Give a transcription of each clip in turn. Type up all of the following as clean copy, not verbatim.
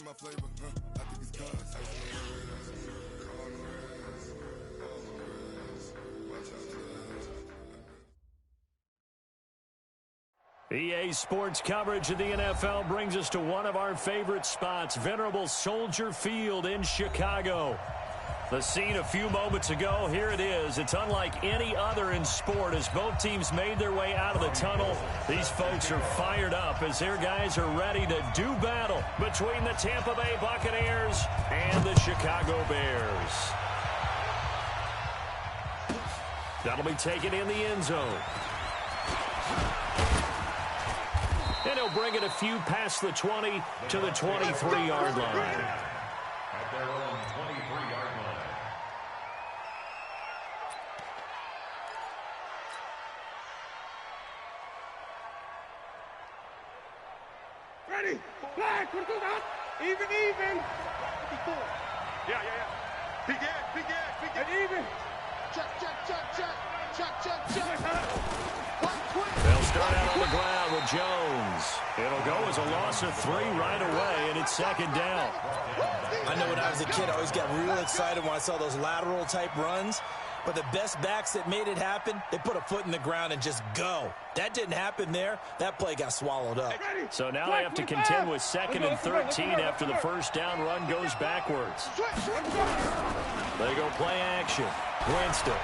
my flavor, I think it's cause. EA Sports coverage of the NFL brings us to one of our favorite spots, venerable Soldier Field in Chicago. The scene a few moments ago, here it is. It's unlike any other in sport as both teams made their way out of the tunnel. These folks are fired up as their guys are ready to do battle between the Tampa Bay Buccaneers and the Chicago Bears. That'll be taken in the end zone. And he'll bring it a few past the 20 to the 23-yard line. At their own 23-yard line. Ready? Flag. Even. Yeah. Begin. And even. Check. They'll start out on the ground with Jones. It'll go as a loss of 3 right away, and it's second down. I know when I was a kid, I always got real excited when I saw those lateral-type runs. But the best backs that made it happen, they put a foot in the ground and just go. That didn't happen there. That play got swallowed up. So now they have to contend with 2nd and 13 after the first down run goes backwards. They go play action. Winston.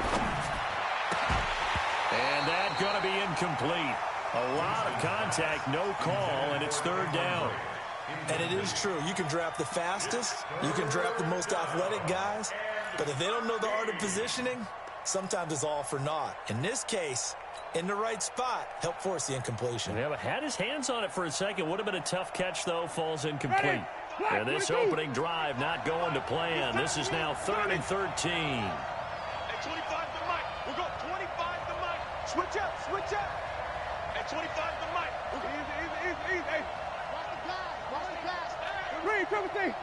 And that's going to be incomplete. A lot of contact, no call, and it's 3rd down. And it is true. You can draft the fastest. You can draft the most athletic guys. But if they don't know the art of positioning, sometimes it's all for naught. In this case, in the right spot, help force the incompletion. Yeah, but had his hands on it for a second. Would have been a tough catch, though. Falls incomplete. And this opening drive not going to plan. This is now 3rd and 13. Hey, 25 to Mike. We'll go 25 to Mike. Switch up. Hey, 25 to Mike. Easy. Hey. Watch the pass. Read, cover thing.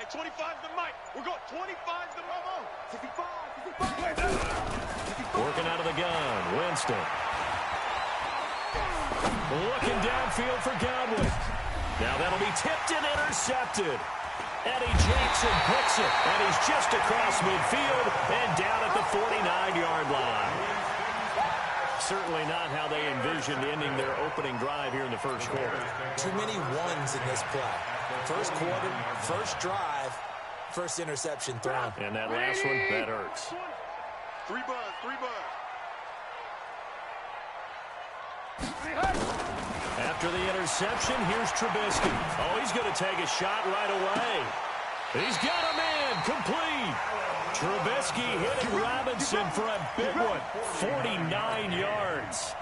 Hey, 25 to Mike. We'll go 25 to Mike. 65. Working out of the gun. Winston. Looking downfield for Godwin. Now that'll be tipped and intercepted. Eddie Jackson picks it, and he's just across midfield and down at the 49-yard line. Certainly not how they envisioned ending their opening drive here in the first quarter. Too many ones in this play. First quarter, first drive, first interception thrown. And that last one, that hurts. 3 buzz. After the interception, here's Trubisky. Oh, he's going to take a shot right away. He's got a man complete. Trubisky hitting Robinson for a big one. 49 yards.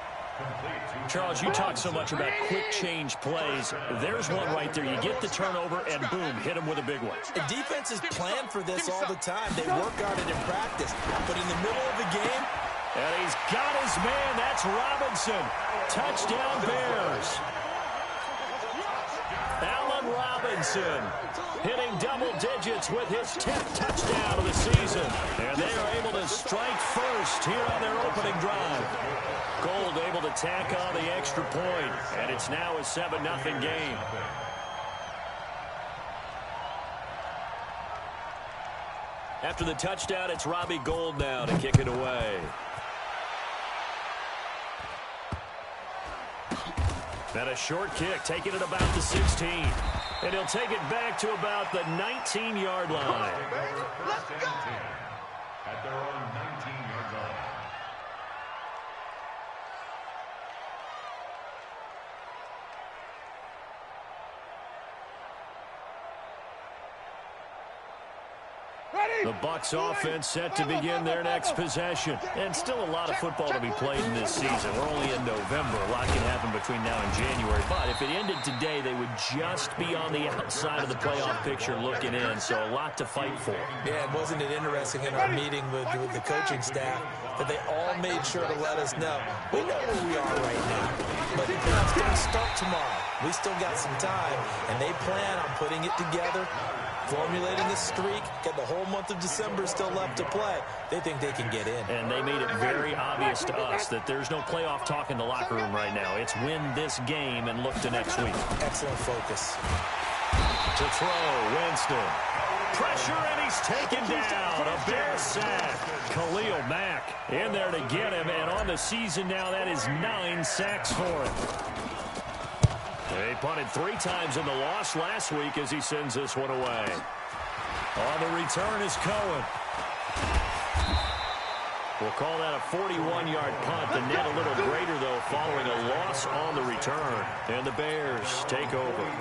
Charles, you talk so much about quick change plays. There's one right there. You get the turnover, and boom, hit him with a big one. The defenses plan for this all the time. They work on it in practice. But in the middle of the game, and he's got his man. That's Robinson. Touchdown, Bears. Allen Robinson hitting double digits with his 10th touchdown of the season. And they are able to strike first here on their opening drive. Gold able to tack on the extra point. And it's now a 7-0 game. After the touchdown, it's Robbie Gould now to kick it away. And a short kick, taking it about the 16. And he'll take it back to about the 19-yard line. Let's go! At their own 19-yard line. The Bucs offense set to begin their next possession. And still a lot of football to be played in this season. We're only in November. A lot can happen between now and January. But if it ended today, they would just be on the outside of the playoff picture looking in. So a lot to fight for. Yeah, and wasn't it interesting in our meeting with the coaching staff that they all made sure to let us know. We know where we are right now. But the playoffs don't start tomorrow. We still got some time. And they plan on putting it together formulating a streak, got the whole month of December still left to play. They think they can get in. And they made it very obvious to us that there's no playoff talk in the locker room right now. It's win this game and look to next week. Excellent focus. To throw, Winston. Pressure, and he's taken down. A Bears sack. Khalil Mack in there to get him, and on the season now, that is 9 sacks for him. He punted 3 times in the loss last week as he sends this one away. On the return is Cohen. We'll call that a 41-yard punt. The net a little greater, though, following a loss on the return. And the Bears take over.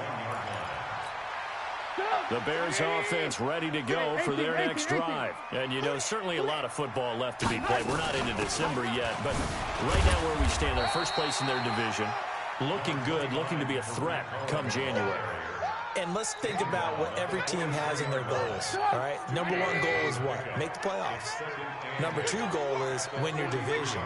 The Bears offense ready to go for their next drive. And, you know, certainly a lot of football left to be played. We're not into December yet, but right now where we stand, they're first place in their division. Looking good, looking to be a threat come January. And let's think about what every team has in their goals, all right? Number 1 goal is what? Make the playoffs. Number 2 goal is win your division.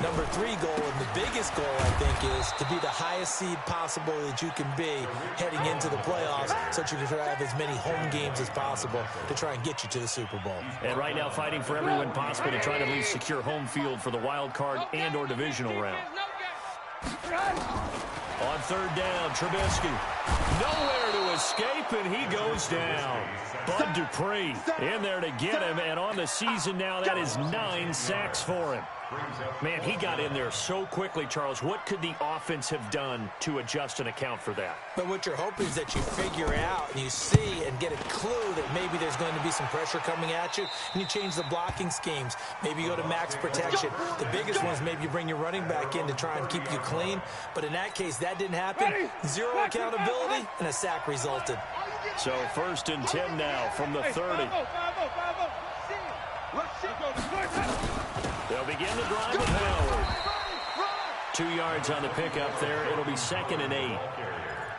Number 3 goal, and the biggest goal, I think, is to be the highest seed possible that you can be heading into the playoffs so that you can try to have as many home games as possible to try and get you to the Super Bowl. And right now fighting for every win possible to try to at least secure home field for the wild card and or divisional round. On third down, Trubisky. Nowhere to escape, and he goes down. Bud Dupree in there to get him, and on the season now, that is 9 sacks for him. Man, he got in there so quickly, Charles. What could the offense have done to adjust and account for that? But what you're hoping is that you figure out and you see and get a clue that maybe there's going to be some pressure coming at you, and you change the blocking schemes. Maybe you go to max protection. The biggest one is maybe you bring your running back in to try and keep you clean. But in that case, that didn't happen. 0 accountability, and a sack resulted. So 1st and 10 now from the 30. They'll begin the drive with Howard. 2 yards on the pickup there. It'll be 2nd and 8.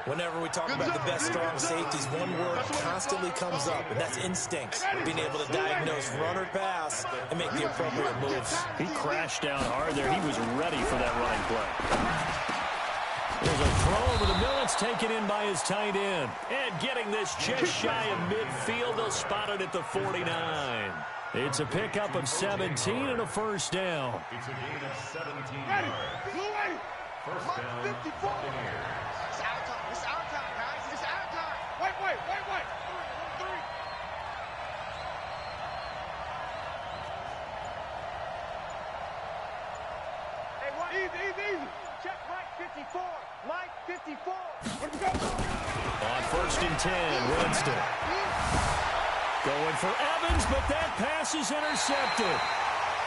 Whenever we talk about the best strong safeties, one word constantly comes up, and that's instincts. Being able to diagnose run or pass and make the appropriate moves. He crashed down hard there. He was ready for that running play. There's a throw over the middle. It's taken in by his tight end. And getting this just shy of midfield. They'll spot it at the 49. It's a pickup of 17 and a first down. It's a gain of 17 yards. First down, 54. It's our time. It's our time, guys. It's our time. Wait. 3. Hey, what? Easy. Check Mike 54. Mike 54. Where'd you go? On 1st and 10, Winston. Going for Evans, but that pass is intercepted.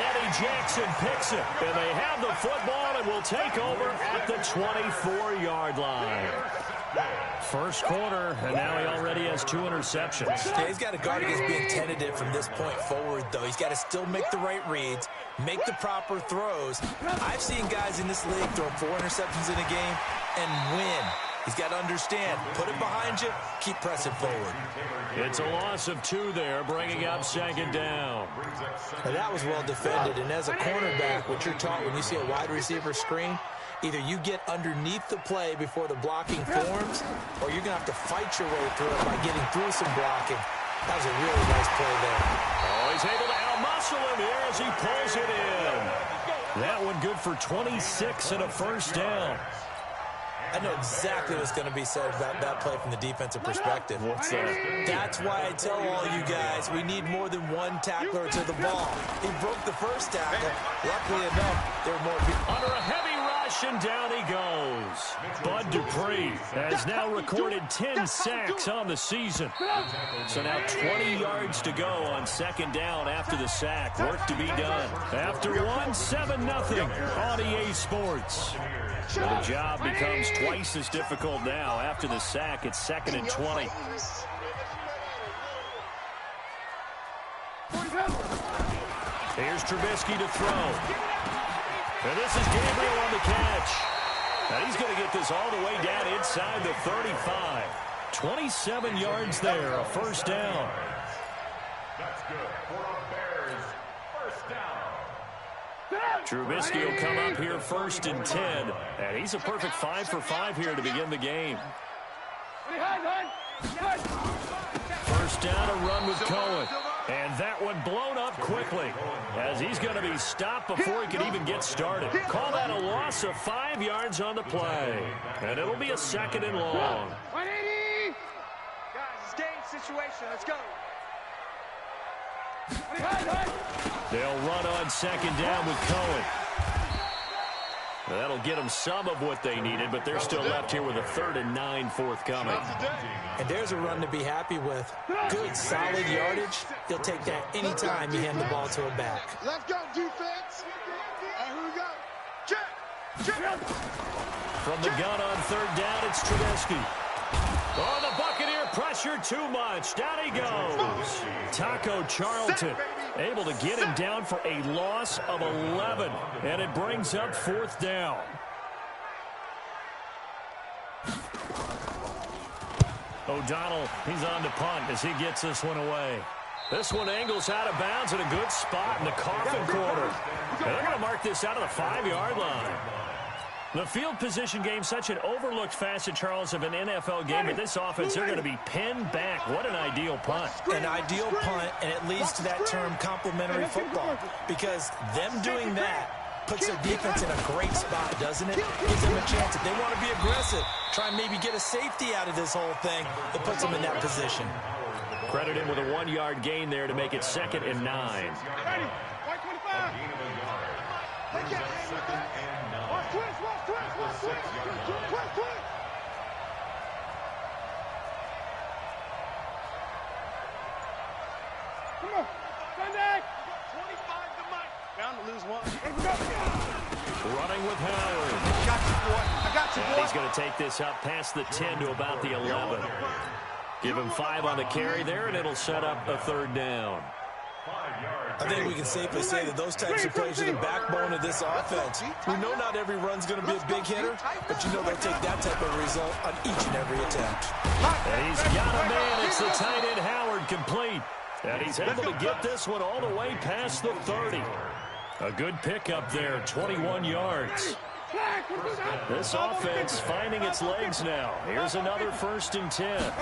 Eddie Jackson picks it, and they have the football and will take over at the 24-yard line. First quarter, and now he already has 2 interceptions. Yeah, he's got to guard against being tentative from this point forward, though. He's got to still make the right reads, make the proper throws. I've seen guys in this league throw 4 interceptions in a game and win. He's got to understand, put it behind you, keep pressing forward. It's a loss of 2 there, bringing up 2nd down. Now, that was well defended, and as a cornerback, what you're taught when you see a wide receiver screen, either you get underneath the play before the blocking forms, or you're going to have to fight your way through it by getting through some blocking. That was a really nice play there. Oh, he's able to out-muscle him here as he pulls it in. That one good for 26 and a first down. I know exactly what's going to be said about that play from the defensive perspective. What's that? That's why I tell all you guys, we need more than one tackler to the ball. He broke the first tackle. Luckily enough, there were more people. Under a heavy rush, and down he goes. Bud Dupree has now recorded 10 sacks on the season. So now 20 yards to go on 2nd down after the sack. Work to be done. After 1, 7-0 on EA Sports. So the job becomes twice as difficult now. After the sack, it's 2nd and 20. Here's Trubisky to throw. And this is Gabriel on the catch. And he's going to get this all the way down inside the 35. 27 yards there, a first down. That's good for the Bears. First down. Trubisky will come up here 1st and 10. And he's a perfect 5 for 5 here to begin the game. First down, a run with Cohen. And that one blown up quickly as he's going to be stopped before he can even get started. Call that a loss of 5 yards on the play. And it'll be a 2nd and long. 180! Guys, it's game situation. Let's go. They'll run on 2nd down with Cohen. That'll get them some of what they needed, but they're still left here with a 3rd and 9 forthcoming. And there's a run to be happy with. Good, solid yardage. He'll take that anytime you hand the ball to a back. Let's go, defense. And here we go. Check. From the gun on 3rd down, it's Trubisky. Oh, the Buccaneer pressure too much. Down he goes. Taco Charlton able to get him down for a loss of 11. And it brings up 4th down. O'Donnell, he's on to punt as he gets this one away. This one angles out of bounds in a good spot in the coffin corner. And they're going to mark this out of the 5-yard line. The field position game, such an overlooked facet, Charles, of an NFL game. But this offense, they're going to be pinned back. What an ideal punt. An ideal punt, and it leads to that term complementary football. Because them doing that puts their defense in a great spot, doesn't it? Gives them a chance. If they want to be aggressive, try and maybe get a safety out of this whole thing, it puts them in that position. Credit him with a 1-yard gain there to make it 2nd and 9. Ready. White 25. Take it. Watch twist. Come on. Sunday. 25 to Mike. Bound to lose 1. Running with Howard. I got you, boy. And he's going to take this up past the 10 to about the 11. Give him 5 on the carry there, and it'll set up a 3rd down. I think we can safely say that those types of plays are the backbone of this offense. We know not every run's going to be a big hitter, but you know they'll take that type of result on each and every attempt. And he's got a man. It's the tight end Howard complete. And he's able to get this one all the way past the 30. A good pickup there, 21 yards. This offense finding its legs now. Here's another 1st and 10.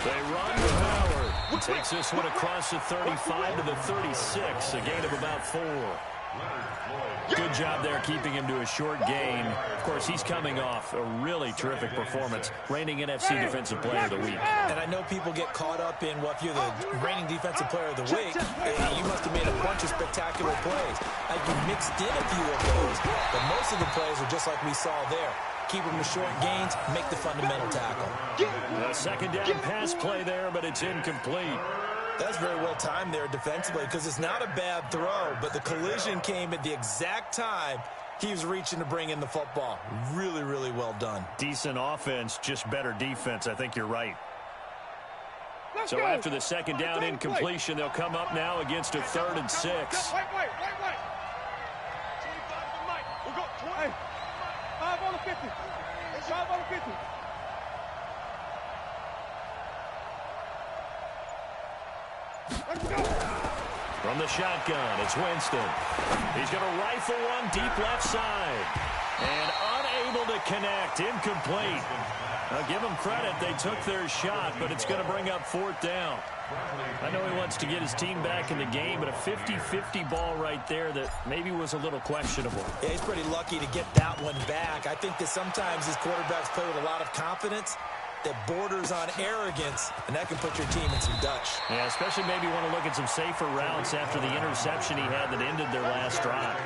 They run with Howard. Takes this one across the 35 to the 36, a gain of about 4. Good job there keeping him to a short gain. Of course, he's coming off a really terrific performance, reigning NFC Defensive Player of the Week. And I know people get caught up in, well, if you're the reigning Defensive Player of the Week, you must have made a bunch of spectacular plays. Like you mixed in a few of those, but most of the plays are just like we saw there. Keep them to short gains, make the fundamental tackle. A 2nd down pass play there, but it's incomplete. That's very well timed there defensively because it's not a bad throw, but the collision came at the exact time he was reaching to bring in the football. Really, really well done. Decent offense, just better defense. I think you're right. So after the 2nd down incompletion, they'll come up now against a 3rd and 6. Wait. 25 to Mike. We'll go 20. 5 on the 50. 5 on the 50. From the shotgun, it's Winston. He's going to rifle one deep left side. And unable to connect, incomplete. Now give them credit, they took their shot, but it's going to bring up 4th down. I know he wants to get his team back in the game, but a 50-50 ball right there that maybe was a little questionable. Yeah, he's pretty lucky to get that one back. I think that sometimes his quarterbacks play with a lot of confidence that borders on arrogance, and that can put your team in some Dutch. Yeah, especially maybe want to look at some safer routes after the interception he had that ended their last drive.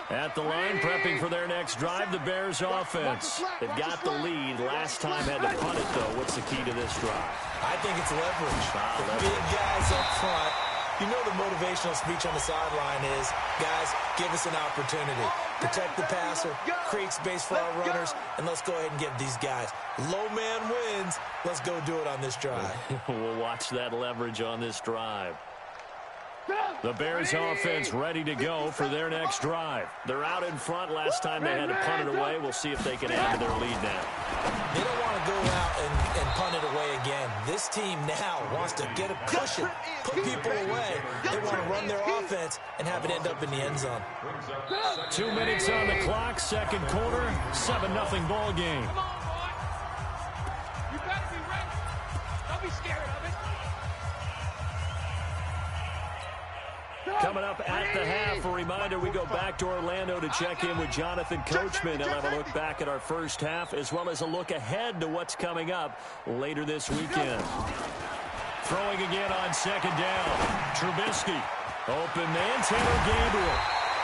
At the line, prepping for their next drive, the Bears offense. They've got the lead. Last time had to punt it, though. What's the key to this drive? I think it's leverage. The big guys up front. You know the motivational speech on the sideline is, guys, give us an opportunity. Protect the passer, create space for our runners, and let's go ahead and give these guys. Low man wins. Let's go do it on this drive. We'll watch that leverage on this drive. The Bears offense ready to go for their next drive. They're out in front. Last time they had to punt it away. We'll see if they can add to their lead now. They don't want to go out and punt it away again. This team now wants to get a cushion, put people away. They want to run their offense and have it end up in the end zone. 2 minutes on the clock, second quarter, 7-0 ball game. Come on, boy. You better be ready. Don't be scared of it. Coming up at the half, a reminder, we go back to Orlando to check in with Jonathan Coachman. He'll have a look back at our first half, as well as a look ahead to what's coming up later this weekend. Throwing again on second down. Trubisky. Open man, Taylor Gabriel.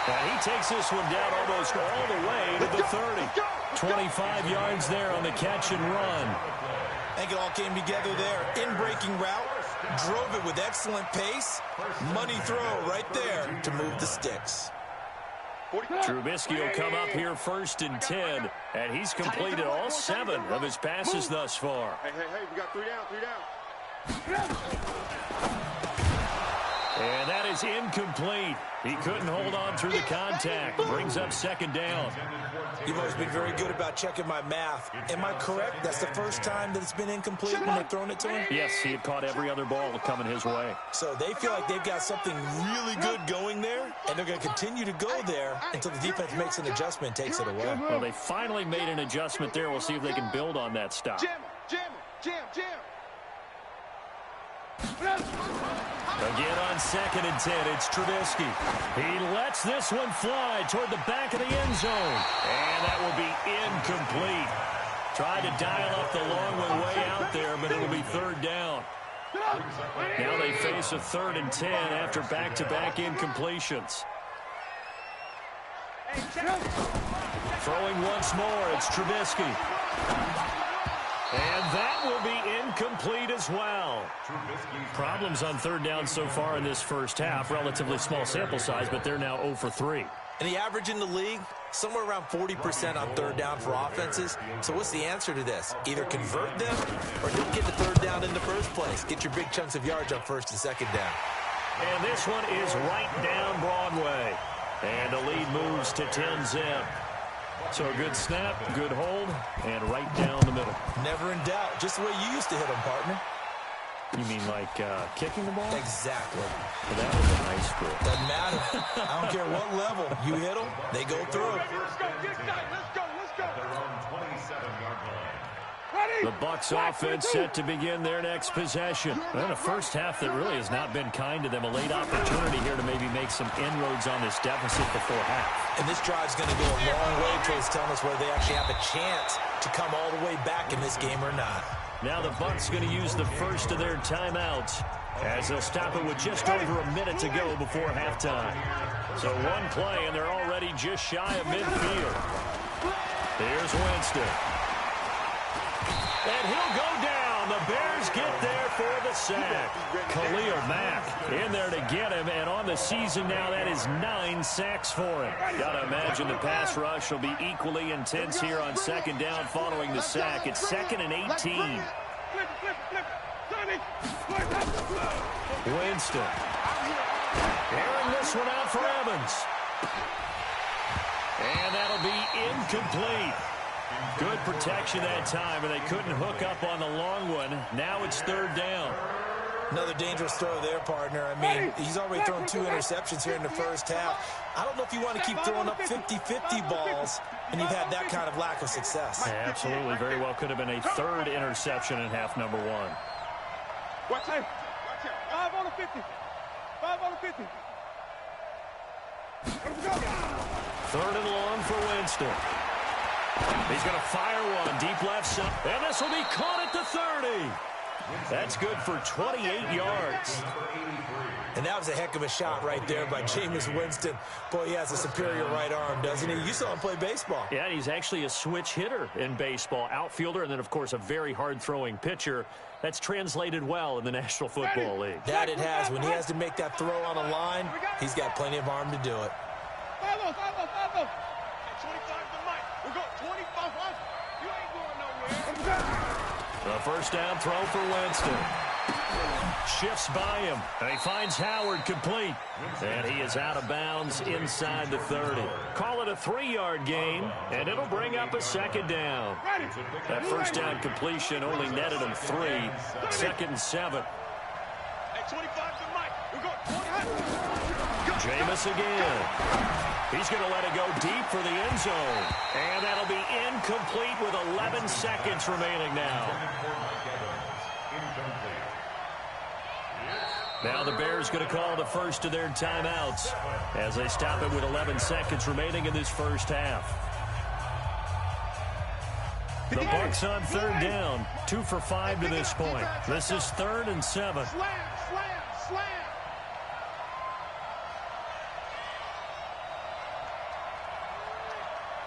And he takes this one down almost all the way to the 30. 25 yards there on the catch and run. I think it all came together there. In-breaking route, drove it with excellent pace. Money throw right there to move the sticks. Trubisky will come up here first and 10, and he's completed all 7 of his passes thus far. Hey, we got 3 down. And that is incomplete. He couldn't hold on through the contact. Brings up second down. You've always been very good about checking my math. Am I correct? That's the first time that it's been incomplete when they've thrown it to him? Yes, he had caught every other ball coming his way. So they feel like they've got something really good going there, and they're going to continue to go there until the defense makes an adjustment and takes it away. Well, they finally made an adjustment there. We'll see if they can build on that stop. Jam. Again on second and 10, it's Trubisky. He lets this one fly toward the back of the end zone. And that will be incomplete. Tried to dial up the long one way out there, but it'll be third down. Now they face a 3rd and 10 after back-to-back incompletions. Throwing once more, it's Trubisky. And that will be incomplete as well. Problems on third down so far in this first half. Relatively small sample size, but they're now 0 for 3. And the average in the league, somewhere around 40% on third down for offenses. So what's the answer to this? Either convert them or don't get the third down in the first place. Get your big chunks of yards on first and second down. And this one is right down Broadway. And the lead moves to 10-zip. So a good snap, good hold, and right down the middle. Never in doubt. Just the way you used to hit them, partner. You mean like kicking the ball? Exactly. Well, that was a nice script. Doesn't matter. I don't care what level. You hit them, they go through. Let's go. Their own 27-yard line. The Bucs offense set to begin their next possession. And a first half that really has not been kind to them. A late opportunity here to maybe make some inroads on this deficit before half. And this drive's going to go a long way towards telling us whether they actually have a chance to come all the way back in this game or not. Now the Bucs going to use the first of their timeouts as they'll stop it with just over a minute to go before halftime. So one play, and they're already just shy of midfield. Here's Winston. And he'll go down. The Bears get there for the sack. Khalil Mack in there to get him, and on the season now, that is 9 sacks for him. Got to imagine the pass rush will be equally intense here on second down following the sack. It's 2nd and 18. Winston. Airing this one out for Evans. And that'll be incomplete. Good protection that time, and they couldn't hook up on the long one. Now it's third down. Another dangerous throw there, partner. I mean, he's already thrown 2 interceptions here in the first half. I don't know if you want to keep throwing up 50-50 balls, and you've had that kind of lack of success. Yeah, absolutely. Very well could have been a 3rd interception in half number 1. Watch out. 5 on the 50. 5 on the 50. 3rd and long for Winston. He's going to fire one deep left side, and this will be caught at the 30. That's good for 28 yards. And that was a heck of a shot right there by Jameis Winston. Boy, he has a superior right arm, doesn't he? You saw him play baseball. Yeah, he's actually a switch hitter in baseball. Outfielder, and then, of course, a very hard-throwing pitcher. That's translated well in the National Football League. That it has. When he has to make that throw on a line, he's got plenty of arm to do it. 5 to Mike. We'll go 25. You ain't going nowhere. The first down throw for Winston. Shifts by him, and he finds Howard complete. And he is out of bounds inside the 30. Call it a 3-yard gain, and it'll bring up a second down. That first down completion only netted him 3. 2nd and 7. Jameis again. He's going to let it go deep for the end zone. And that'll be incomplete with 11 seconds remaining now. Now the Bears going to call the first of their timeouts as they stop it with 11 seconds remaining in this first half. The Bucs on 3rd down, 2 for 5 to this point. This is 3rd and 7. Slam.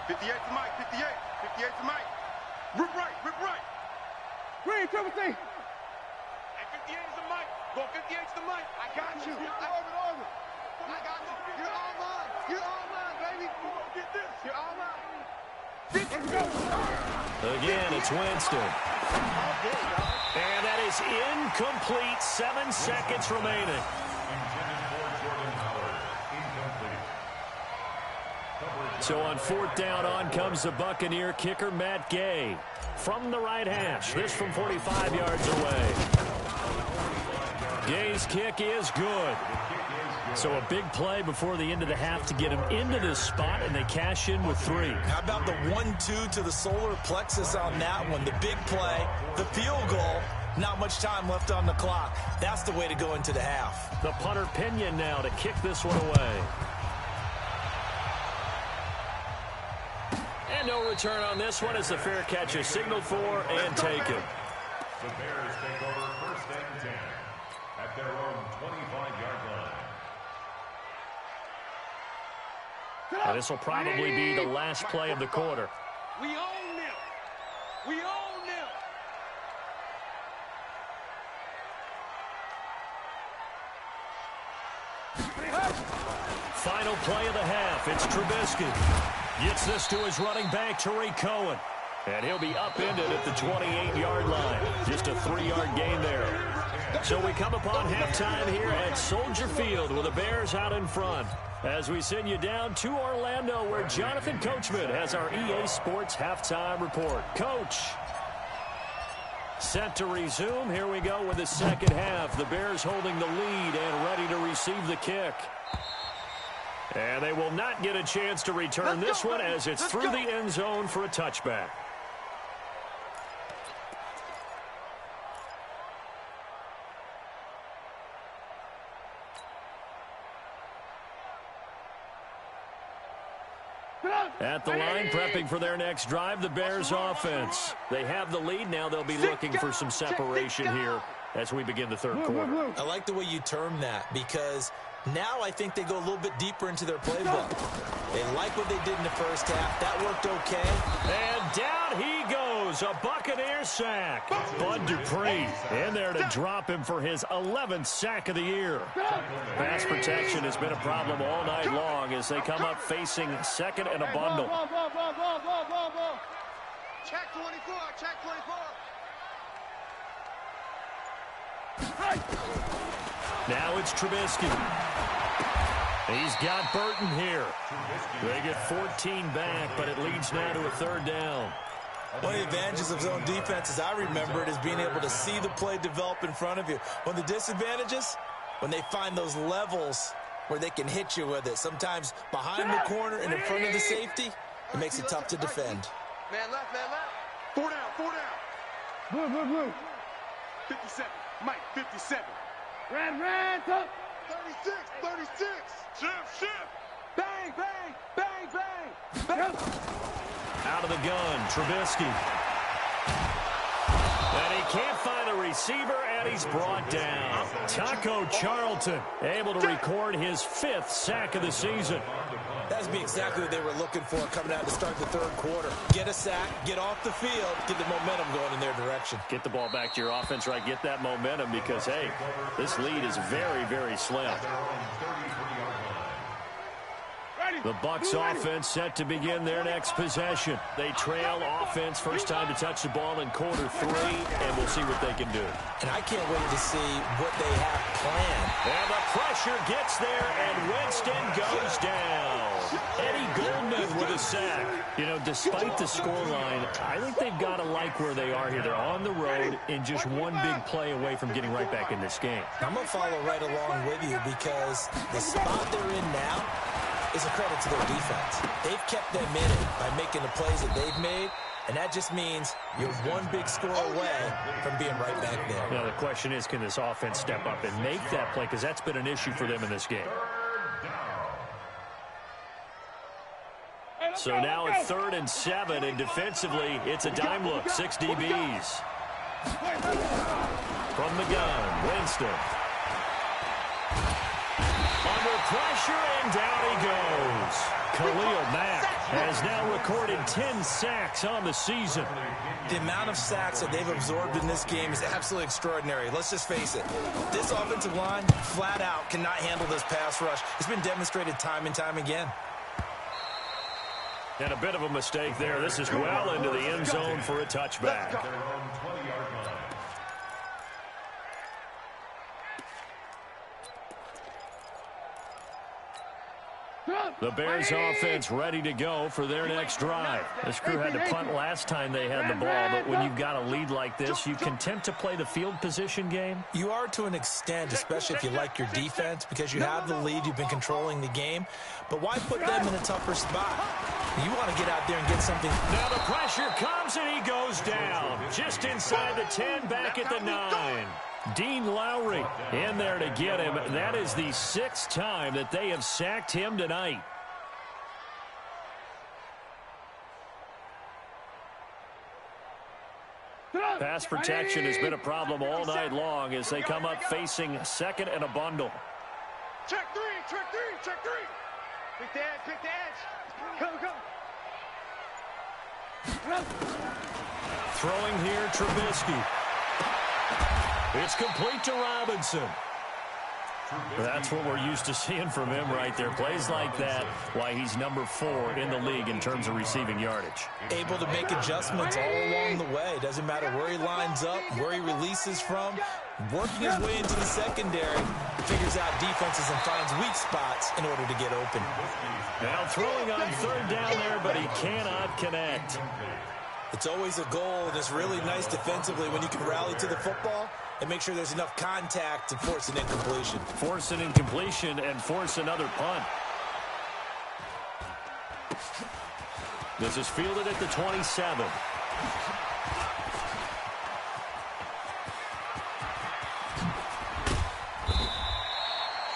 58 to Mike, 58 to Mike. Rip right. Green, triple T. And 58 is the Mike. Go 58 is the Mike. I got you. Orbit. I got you. You're all mine, baby. Get this. You're all mine. Again, it's Winston. And that is incomplete. 7 seconds remaining. So on 4th down, on comes the Buccaneer kicker, Matt Gay. From the right hash, this from 45 yards away. Gay's kick is good. So a big play before the end of the half to get him into this spot, and they cash in with 3. How about the 1-2 to the solar plexus on that one? The big play, the field goal, not much time left on the clock. That's the way to go into the half. The punter Pinion now to kick this one away. And no return on this one as the fair catch is signaled for and taken. The Bears take over 1st and 10 at their own 25-yard line. And this will probably be the last play of the quarter. We own them. Final play of the half. It's Trubisky. Gets this to his running back, Tariq Cohen. And he'll be upended at the 28-yard line. Just a 3-yard gain there. So we come upon halftime here at Soldier Field with the Bears out in front. As we send you down to Orlando where Jonathan Coachman has our EA Sports halftime report. Coach. Set to resume. Here we go with the second half. The Bears holding the lead and ready to receive the kick. And they will not get a chance to return this one as it's through the end zone for a touchback. At the line, prepping for their next drive, the Bears offense. They have the lead. Now they'll be looking for some separation here as we begin the third quarter. I like the way you term that because now I think they go a little bit deeper into their playbook. They like what they did in the first half. That worked okay. And down he goes. A Buccaneer sack. Bud Dupree in there to drop him for his 11th sack of the year. Pass protection has been a problem all night long as they come up facing second and a bundle. Check 24. Now it's Trubisky. He's got Burton here. They get 14 back, but it leads now to a 3rd down. One of the advantages of zone defense, as I remember it, is being able to see the play develop in front of you. One of the disadvantages, when they find those levels where they can hit you with it. Sometimes behind the corner and in front of the safety, it makes it tough to defend. Man left. 4 down. Blue. 57. Mike, 57. Red, top. 36. Shift. Bang. Out of the gun, Trubisky. And he can't find a receiver, and he's brought down. Taco Charlton able to record his 5th sack of the season. That's be exactly what they were looking for coming out to start the third quarter. Get a sack, get off the field, get the momentum going in their direction. Get the ball back to your offense, right? Get that momentum because, hey, this lead is very, very slim. Ready. The Bucs offense set to begin their next possession. They trail offense, first time to touch the ball in quarter 3, and we'll see what they can do. And I can't wait to see what they have planned. And the pressure gets there, and Winston goes down. Eddie Goldman with a sack. You know, despite the scoreline, I think they've got to like where they are here. They're on the road and just one big play away from getting right back in this game. I'm going to follow right along with you because the spot they're in now is a credit to their defense. They've kept them in it by making the plays that they've made, and that just means you're one big score away from being right back there. Now, the question is, can this offense step up and make that play? Because that's been an issue for them in this game. So now it's 3rd and 7, and defensively, it's a dime look. 6 DBs. From the gun, Winston. Under pressure, and down he goes. Khalil Mack has now recorded 10 sacks on the season. The amount of sacks that they've absorbed in this game is absolutely extraordinary. Let's just face it. This offensive line, flat out, cannot handle this pass rush. It's been demonstrated time and time again. And a bit of a mistake there. This is well into the end zone for a touchback. The Bears offense ready to go for their next drive. This crew had to punt last time they had the ball, but when you've got a lead like this, you content to play the field position game? You are to an extent, especially if you like your defense, because you have the lead, you've been controlling the game. But why put them in a tougher spot? You want to get out there and get something. Now the pressure comes and he goes down. Just inside the 10, back at the 9. Dean Lowry in there to get him. That is the 6th time that they have sacked him tonight. Pass protection has been a problem all night long as they come up facing 2nd and a bundle. Check 3, check 3, check 3. Pick the edge, pick the edge. Come. Throwing here, Trubisky. It's complete to Robinson. That's what we're used to seeing from him right there. Plays like that, why he's number 4 in the league in terms of receiving yardage. Able to make adjustments all along the way. Doesn't matter where he lines up, where he releases from. Working his way into the secondary, figures out defenses and finds weak spots in order to get open. Now throwing on 3rd down there, but he cannot connect. It's always a goal, and it's really nice defensively when you can rally to the football and make sure there's enough contact to force an incompletion. Force an incompletion and force another punt. This is fielded at the 27.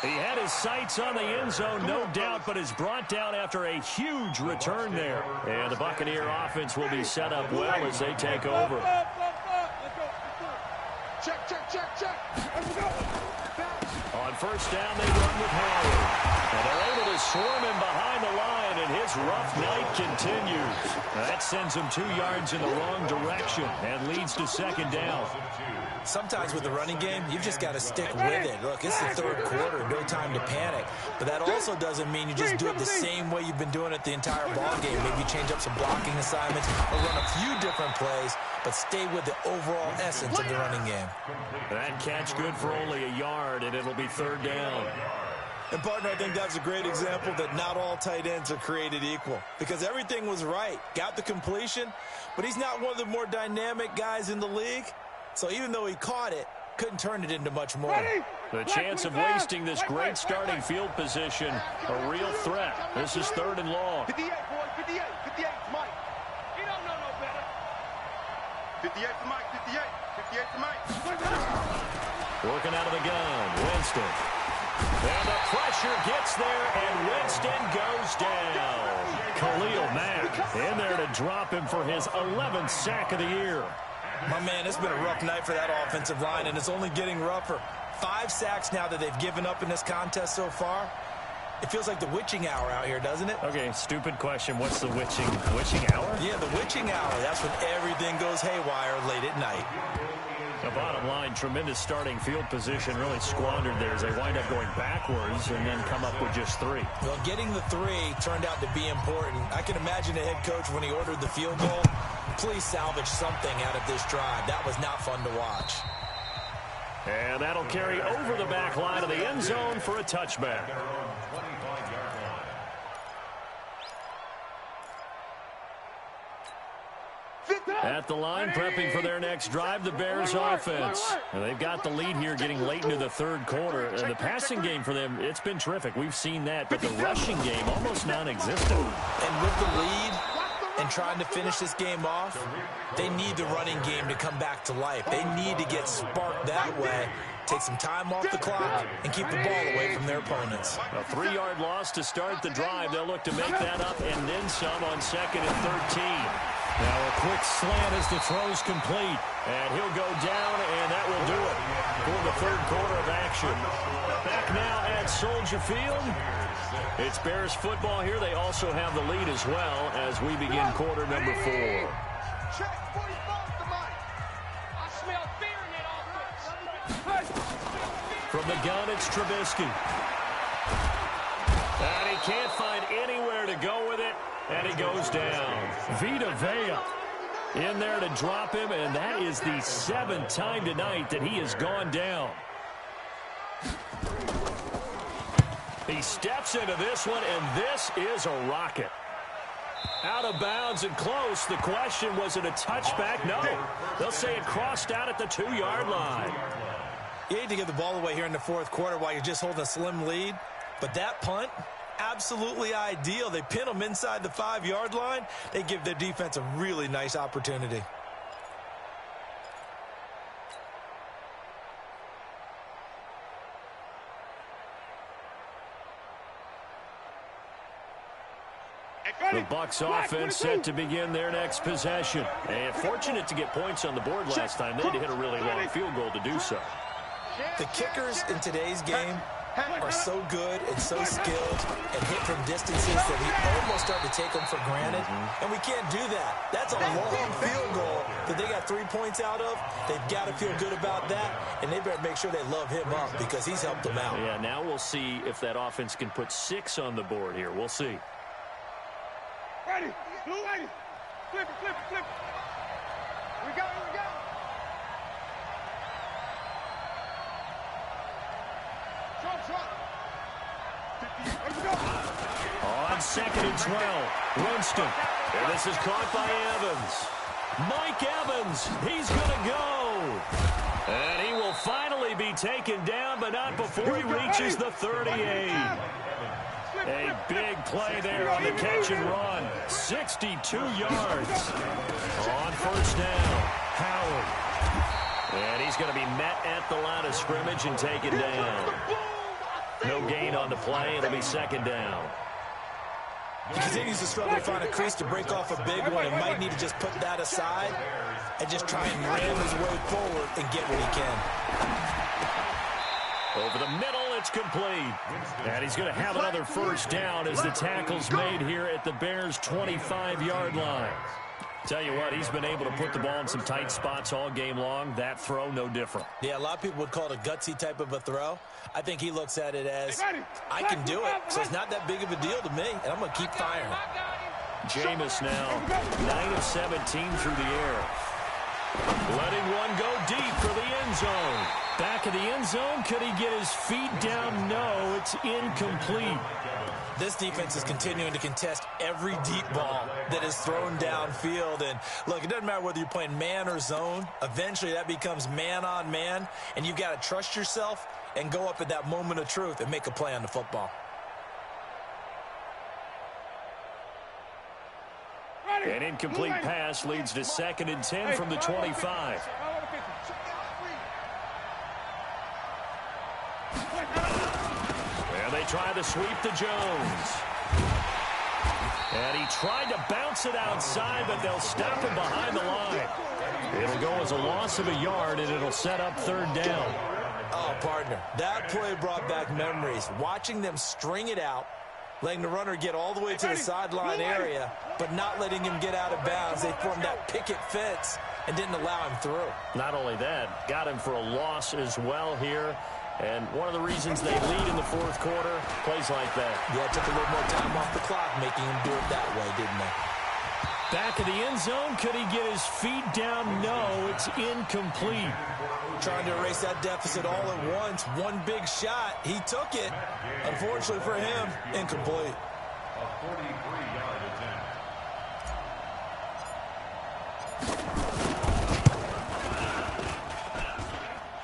He had his sights on the end zone, no doubt, but is brought down after a huge return there. And the Buccaneer offense will be set up well as they take over. Check, check, check, check. On 1st down, they run with Howard. And they're able to swarm him behind the line, and his rough night continues. That sends him 2 yards in the wrong direction and leads to 2nd down. Sometimes with the running game, you've just got to stick with it. Look, it's the 3rd quarter, no time to panic. But that also doesn't mean you just do it the same way you've been doing it the entire ball game. Maybe change up some blocking assignments or run a few different plays, but stay with the overall essence of the running game. That catch good for only a yard, and it'll be 3rd down. And, partner, I think that's a great example that not all tight ends are created equal because everything was right. Got the completion, but he's not one of the more dynamic guys in the league. So even though he caught it, couldn't turn it into much more. The chance of wasting this great starting field position, a real threat. This is 3rd and long. 58, boy, 58, 58 for Mike. He don't know no better. 58 for Mike, 58, 58 for Mike. Working out of the gun, Winston. And the pressure gets there, and Winston goes down. Khalil Mack in there to drop him for his 11th sack of the year. My man, it's been a rough night for that offensive line, and it's only getting rougher. 5 sacks now that they've given up in this contest so far. It feels like the witching hour out here, doesn't it? Okay, stupid question. What's the witching hour? Yeah, the witching hour. That's when everything goes haywire late at night. The bottom line, tremendous starting field position, really squandered there as they wind up going backwards and then come up with just 3. Well, getting the 3 turned out to be important. I can imagine the head coach when he ordered the field goal. Please salvage something out of this drive. That was not fun to watch. And that'll carry over the back line of the end zone for a touchback. At the line, prepping for their next drive, the Bears offense. And they've got the lead here getting late into the third quarter. The passing game for them, it's been terrific. We've seen that, but the rushing game almost non-existent. And with the lead and trying to finish this game off, they need the running game to come back to life. They need to get sparked that way, take some time off the clock, and keep the ball away from their opponents. A 3-yard loss to start the drive. They'll look to make that up and then some on 2nd and 13. Now a quick slant as the throw's complete. And he'll go down, and that will do it for the third quarter of action. Back now at Soldier Field. It's Bears football here. They also have the lead as well as we begin quarter number 4. Check 45 to Mike. I smell fear in that offense. From the gun, it's Trubisky. And he can't find anywhere to go with it. And he goes down. Vita Vea in there to drop him, and that is the 7th time tonight that he has gone down. He steps into this one, and this is a rocket. Out of bounds and close. The question, was it a touchback? No. They'll say it crossed out at the 2-yard line. You hate to give the ball away here in the fourth quarter while you're just holding a slim lead, but that punt, absolutely ideal. They pin them inside the 5-yard line. They give their defense a really nice opportunity. The Bucs offense set to begin their next possession. And fortunate to get points on the board last time. They had to hit a really long field goal to do so. The kickers in today's game are so good and so skilled and hit from distances that we almost start to take them for granted. And we can't do that. That's a long field goal that they got 3 points out of. They've got to feel good about that, and they better make sure they love him up because he's helped them out. Yeah, now we'll see if that offense can put 6 on the board here. We'll see. Ready, blue lady. Flip it, flip it, flip it. Here we go, here we go. On 2nd and 12, Winston. And this is caught by Evans. Mike Evans, he's going to go. And he will finally be taken down, but not before he reaches the 38. A big play there on the catch and run. 62 yards. On first down, Howard. And he's going to be met at the line of scrimmage and taken down. No gain on the play. It'll be 2nd down. He continues to struggle to find a crease to break off a big one and might need to just put that aside and just try and ram his way forward and get what he can. Over the middle, it's complete. And he's going to have another first down as the tackle's made here at the Bears' 25-yard line. Tell you what, he's been able to put the ball in some tight spots all game long. That throw, no different. Yeah, a lot of people would call it a gutsy type of a throw. I think he looks at it as, I can do it, so it's not that big of a deal to me, and I'm going to keep firing. Jameis now, 9 of 17 through the air. Letting one go deep for the end zone. Back of the end zone, could he get his feet down? No, it's incomplete. This defense is continuing to contest every deep ball that is thrown downfield. And, look, it doesn't matter whether you're playing man or zone. Eventually, that becomes man-on-man, and you've got to trust yourself and go up at that moment of truth and make a play on the football. An incomplete pass leads to 2nd and 10 from the 25. And they try to sweep to Jones. And he tried to bounce it outside, but they'll stop him behind the line. It'll go as a loss of a yard, and it'll set up 3rd down. Oh, partner, that play brought back memories. Watching them string it out, letting the runner get all the way to the sideline area, but not letting him get out of bounds. They formed that picket fence and didn't allow him through. Not only that, got him for a loss as well here. And one of the reasons they lead in the fourth quarter, plays like that. Yeah, took a little more time off the clock, making him do it that way, didn't they? Back of the end zone. Could he get his feet down? No, it's incomplete. Trying to erase that deficit all at once. One big shot. He took it. Unfortunately for him, incomplete. A 43-yard attempt.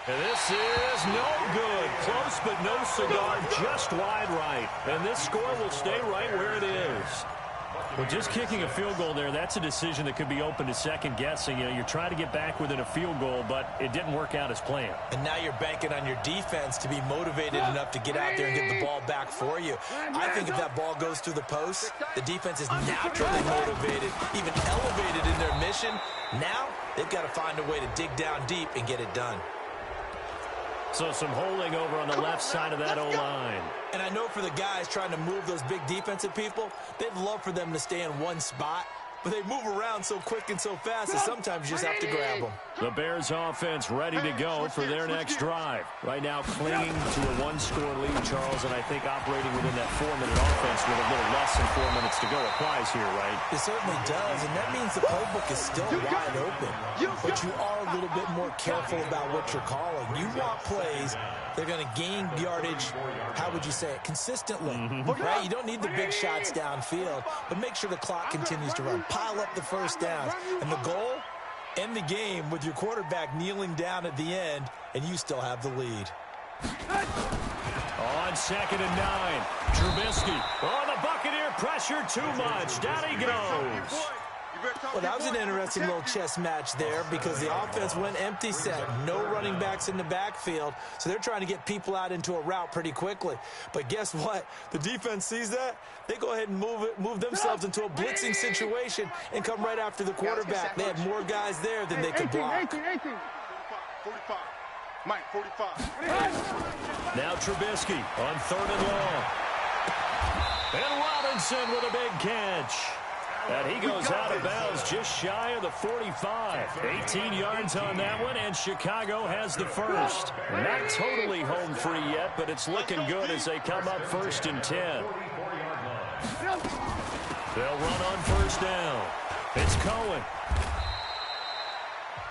And this is no good. Close, but no cigar. Just wide right. And this score will stay right where it is. Well, just kicking a field goal there, that's a decision that could be open to second guessing. You know, you're trying to get back within a field goal, but it didn't work out as planned. And now you're banking on your defense to be motivated enough to get out there and get the ball back for you. I think if that ball goes through the post, the defense is naturally motivated, even elevated in their mission. Now they've got to find a way to dig down deep and get it done. So some holding over on the left side of that O-line. And I know for the guys trying to move those big defensive people, they'd love for them to stay in one spot. But they move around so quick and so fast that sometimes you just have to grab them. The Bears offense ready to go for their next drive. Right now clinging to a one-score lead, Charles, and I think operating within that 4-minute offense with a little less than 4 minutes to go applies here, right? It certainly does, and that means the playbook is still wide open. But you are a little bit more careful about what you're calling. You want plays they're going to gain yardage, how would you say it, consistently, right? You don't need the big shots downfield, but make sure the clock continues to run. Pile up the first downs. And the goal, end the game with your quarterback kneeling down at the end, and you still have the lead. On 2nd and 9, Trubisky. Oh, the Buccaneer pressure too much. Down he goes. Well, that was an interesting little chess match there because the offense went empty set. No running backs in the backfield, so they're trying to get people out into a route pretty quickly. But guess what? The defense sees that. They go ahead and move themselves into a blitzing situation and come right after the quarterback. They had more guys there than they could block. 45. Mike, 45. Now Trubisky on 3rd and long. And Robinson with a big catch. And he goes out of bounds just shy of the 45. 18 yards on that one, and Chicago has the first. Not totally home free yet, but it's looking good as they come up 1st and 10. They'll run on 1st down. It's Cohen.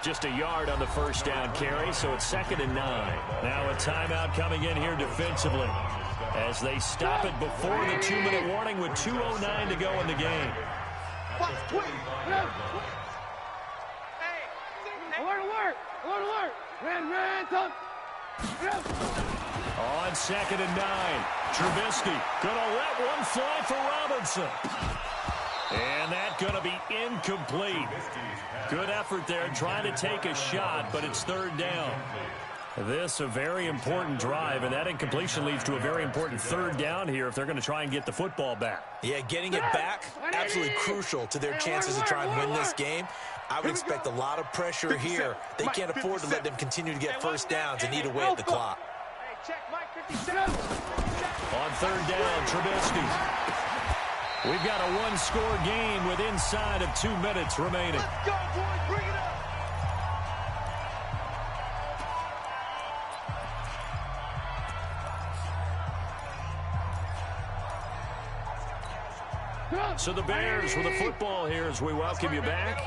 Just a yard on the 1st down carry, so it's 2nd and 9. Now a timeout coming in here defensively as they stop it before the 2-minute warning with 2:09 to go in the game. On 2nd and 9, Trubisky gonna let one fly for Robinson. And that's gonna be incomplete. Good effort there trying to take a shot, but it's 3rd down. This a very important drive, and that incompletion leads to a very important 3rd down here if they're going to try and get the football back. Yeah, getting it back, absolutely crucial to their chances to try and win this game. I would expect a lot of pressure here. They can't afford to let them continue to get 1st downs and eat away at the clock. On 3rd down, Trubisky. We've got a one-score game with inside of 2 minutes remaining. Let's go, boys. Bring it up. So the Bears with the football here as we welcome you back.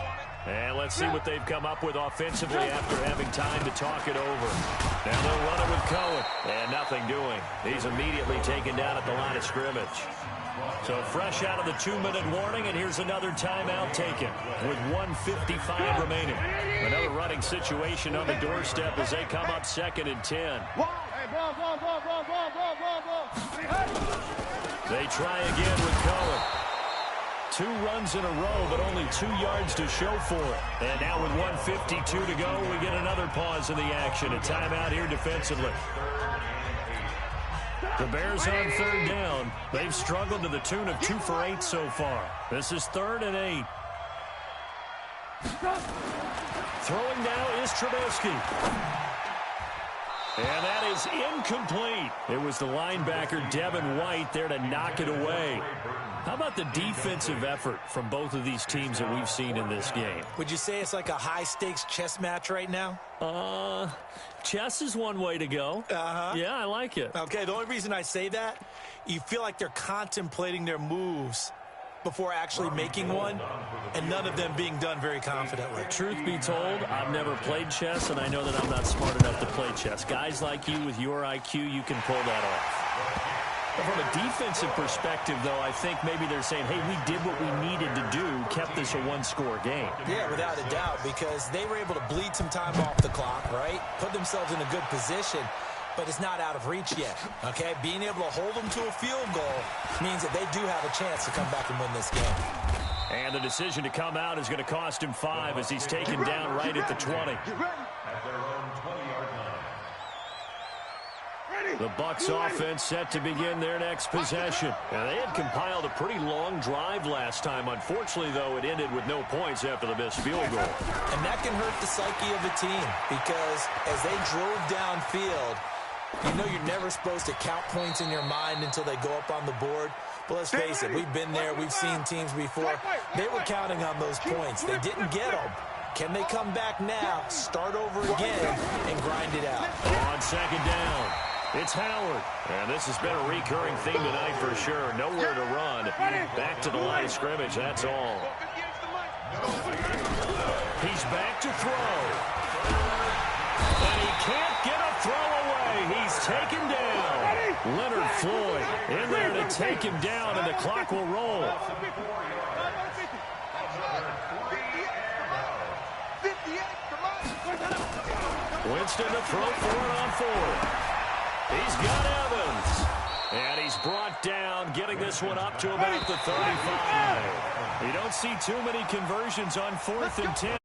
And let's see what they've come up with offensively after having time to talk it over. Now they'll run it with Cohen. And nothing doing. He's immediately taken down at the line of scrimmage. So fresh out of the 2-minute warning, and here's another timeout taken with 1:55 remaining. Another running situation on the doorstep as they come up 2nd and 10. They try again with Cohen. 2 runs in a row, but only 2 yards to show for it. And now with 1:52 to go, we get another pause in the action. A timeout here defensively. The Bears on 3rd down. They've struggled to the tune of 2 for 8 so far. This is 3rd and 8. Throwing now is Trubisky. And that is incomplete. It was the linebacker, Devin White, there to knock it away. How about the defensive effort from both of these teams that we've seen in this game? Would you say it's like a high-stakes chess match right now? Chess is one way to go. Yeah, I like it. Okay, the only reason I say that, you feel like they're contemplating their moves before actually making one, and none of them being done very confidently. Truth be told, I've never played chess, and I know that I'm not smart enough to play chess. Guys like you with your IQ, you can pull that off. But from a defensive perspective, though, I think maybe they're saying, hey, we did what we needed to do, kept this a one-score game. Yeah, without a doubt, because they were able to bleed some time off the clock, right? Put themselves in a good position, but it's not out of reach yet, okay? Being able to hold them to a field goal means that they do have a chance to come back and win this game. And the decision to come out is going to cost him 5 as he's taken down right at the 20. At their own 20-yard line. The Bucs offense set to begin their next possession. And they had compiled a pretty long drive last time. Unfortunately, though, it ended with no points after the missed field goal. And that can hurt the psyche of the team because as they drove downfield, you know you're never supposed to count points in your mind until they go up on the board. But let's face it, we've been there. We've seen teams before. They were counting on those points. They didn't get them. Can they come back now, start over again, and grind it out? On second down, it's Howard. And this has been a recurring theme tonight for sure. Nowhere to run. Back to the line of scrimmage, that's all. He's back to throw. And he can't get a throw away. He's taken down. Leonard Floyd in there to take him down, and the clock will roll. Winston to throw for it on 4th. He's got Evans. And he's brought down, getting this one up to about the 35. You don't see too many conversions on 4th and 10.